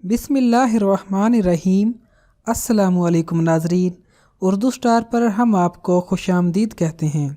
बिस्मिल्लाहिर्रहमानिर्रहीम। अस्सलामुअलैकुम नाज़रीन, उर्दू स्टार पर हम आपको खुशामदीद कहते हैं।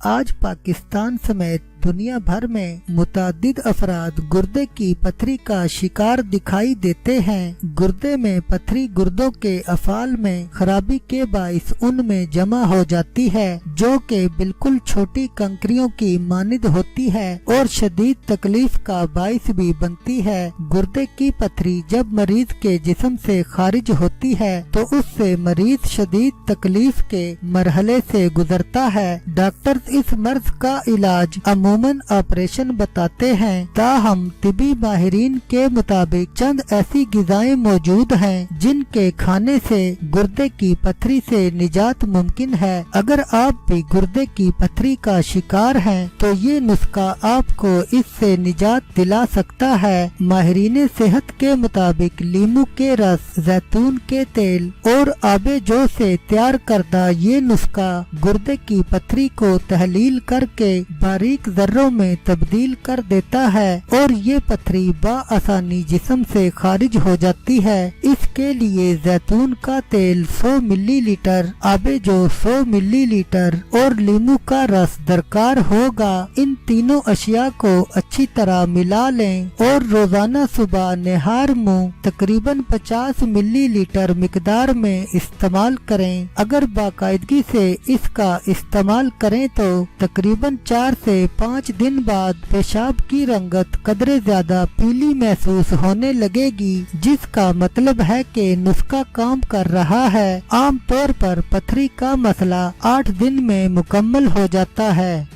आज पाकिस्तान समेत दुनिया भर में मुतअद्दिद अफराद गुर्दे की पथरी का शिकार दिखाई देते हैं। गुर्दे में पथरी गुर्दों के अफाल में खराबी के बाइस उनमें जमा हो जाती है, जो कि बिल्कुल छोटी कंकरियों की मानिद होती है और शदीद तकलीफ का बाइस भी बनती है। गुर्दे की पथरी जब मरीज के जिस्म से खारिज होती है तो उससे मरीज शदीद तकलीफ के मरहले से गुजरता है। डॉक्टर्स इस मर्ज का इलाज अमूमन ऑपरेशन बताते हैं, ताहम तिबी माहिरीन के मुताबिक चंद ऐसी ग़िज़ाएं मौजूद हैं जिनके खाने से गुर्दे की पथरी से निजात मुमकिन है। अगर आप भी गुर्दे की पथरी का शिकार हैं तो ये नुस्खा आपको इससे निजात दिला सकता है। माहिरीन सेहत के मुताबिक लीमू के रस, जैतून के तेल और आबे जो से तैयार करदा ये नुस्खा गुर्दे की पथरी को तहलील करके बारीक जर्रों में तब्दील कर देता है और ये पथरी बआसानी जिस्म से खारिज हो जाती है। इसके लिए जैतून का तेल 100 मिलीलीटर, आबे जो 100 मिलीलीटर और लीमू का रस दरकार होगा। इन तीनों अशिया को अच्छी तरह मिला लें और रोजाना सुबह निहार मुंह तकरीबन 50 मिलीलीटर मिकदार में इस्तेमाल करें। अगर बाकायदगी से इसका इस्तेमाल करें तो तकरीबन 4 से 5 दिन बाद पेशाब की रंगत कदरे ज्यादा पीली महसूस होने लगेगी, जिसका मतलब है कि नुस्खा काम कर रहा है। आम तौर पर पथरी का मसला 8 दिन में मुकम्मल हो जाता है।